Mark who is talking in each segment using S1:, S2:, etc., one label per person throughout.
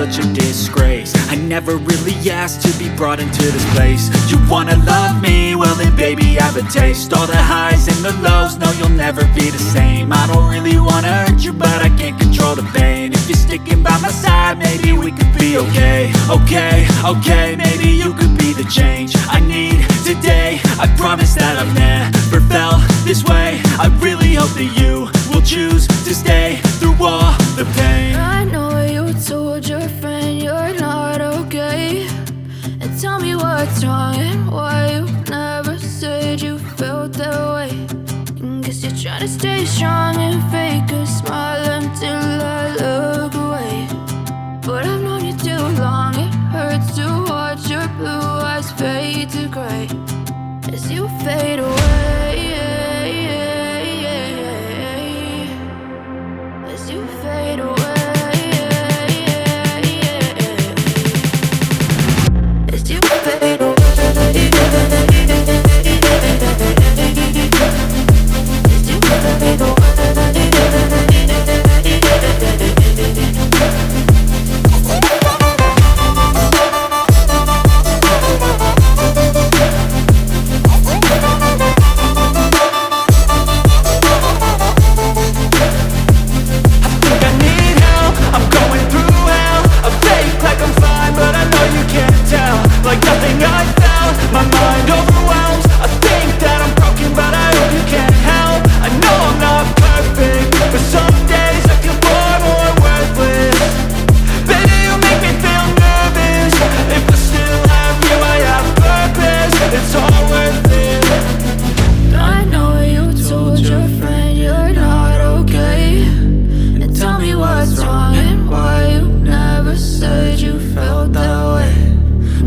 S1: such a disgrace. I never really asked to be brought into this place. You wanna love me? Well then baby, have a taste. All the highs and the lows, no, you'll never be the same. I don't really wanna hurt you, but I can't control the pain. If you're sticking by my side, maybe we could be okay. Okay, maybe you could be the change I need today. I promise that I've never felt this way. I really hope that you will choose to stay through all the pain.
S2: I know you told your friend you're not okay, and tell me what's wrong and why you never said you felt that way. Guess you're trying to stay strong and fake a smile until I look away. But I've known you too long, it hurts to watch your blue eyes fade to gray as you fade away. As you fade away. As you fade away.
S1: Like nothing I found, my mind overwhelms. I think that I'm broken, but I hope you can't help. I know I'm not perfect, but some days I feel far more worthless. Baby, you make me feel nervous. If I still have you, I have purpose. It's all worth it.
S2: I know you told your friend you're not okay, and tell me what's wrong and why you never said you felt that way.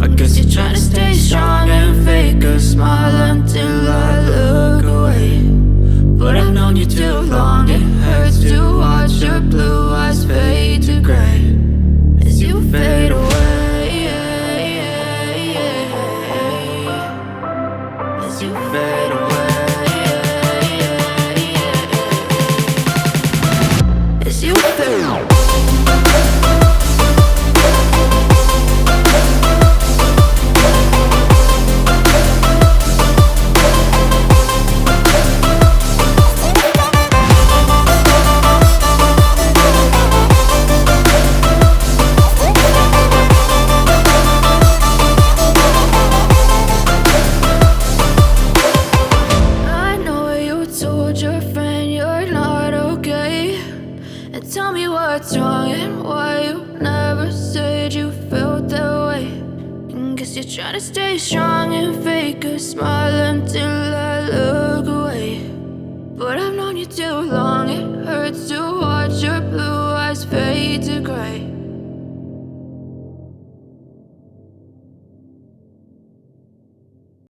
S2: I guess you're trying to stay strong and fake a smile until I look away. But I've known you too long, it hurts to watch your blue eyes fade to gray as you fade away. As you fade away. As you fade away. Your friend you're not okay, and tell me what's wrong and why you never said you felt that way. And guess you're trying to stay strong and fake a smile until I look away. But I've known you too long, it hurts